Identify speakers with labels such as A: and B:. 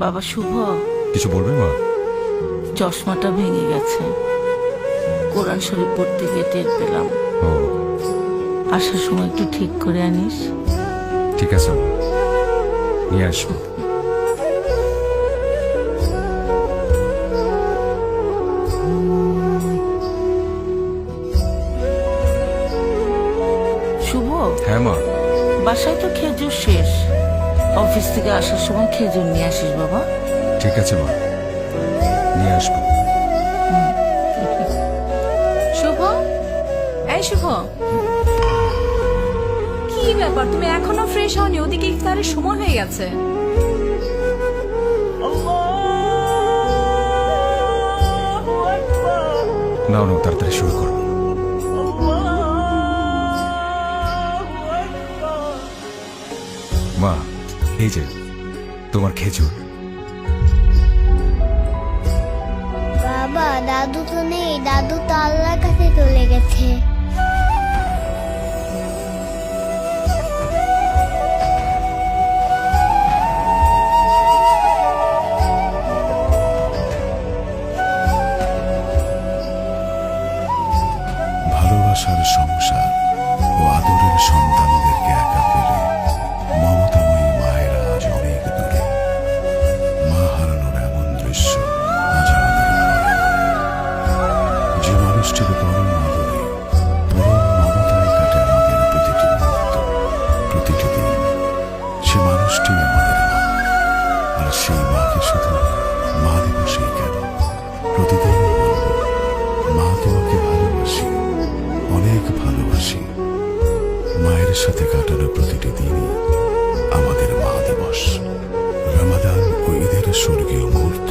A: বাবা শুভ,
B: কিছু বলবে মা?
A: চশমাটা ভেঙে গেছে। কোরআন শরীফ পড়তে গিয়ে টের পেলাম।
B: ও
A: আসার সময় একটু ঠিক করে আনিস।
B: ঠিক আছে মা, নিয়ে আসবো।
A: শুভ,
B: হ্যাঁ মা।
A: বাসায় তো খেজুর শেষ। অফিস থেকে আসার সময় খেজুর নিয়ে আসিস বাবা।
B: ঠিক আছে মা, নিয়ে আসবো।
C: শুভ, এই শুভ, কি ব্যাপার? তুমি এখনো ফ্রেশ হওনি? ওদিকে ইফতারের সময় হয়ে গেছে।
B: নাও নাও, তাড়াতাড়ি শুরু করো। মা, এই যে তোমার খেজুর।
D: বাবা, দাদু তো নেই, দাদু তো আল্লাহর কাছে চলে গেছে।
E: ভালোবাসার সংসার ও আদরের সন্তানদেরকে একা পেলে মমতাময়ী মায়েরা আজ অনেক দূরে। মা হারানোর এমন দৃশ্য আজ আমাদের ঘরে। যে মানুষটির পরম আদরে, পরম মমতায় কাটে আমাদের প্রতিটি মুহূর্ত, প্রতিটি দিন, সে মানুষটি আমাদের মা। আর সেই মাকে শুধু মা দিবসেই কেন, প্রতিদিন বলবো, মা তোমাকে ভালোবাসি, অনেক ভালোবাসি। মায়ের সাথে কাটানো প্রতিটি দিনই আমাদের মা দিবস। রমাদান ও ঈদের স্বর্গীয় মুহূর্ত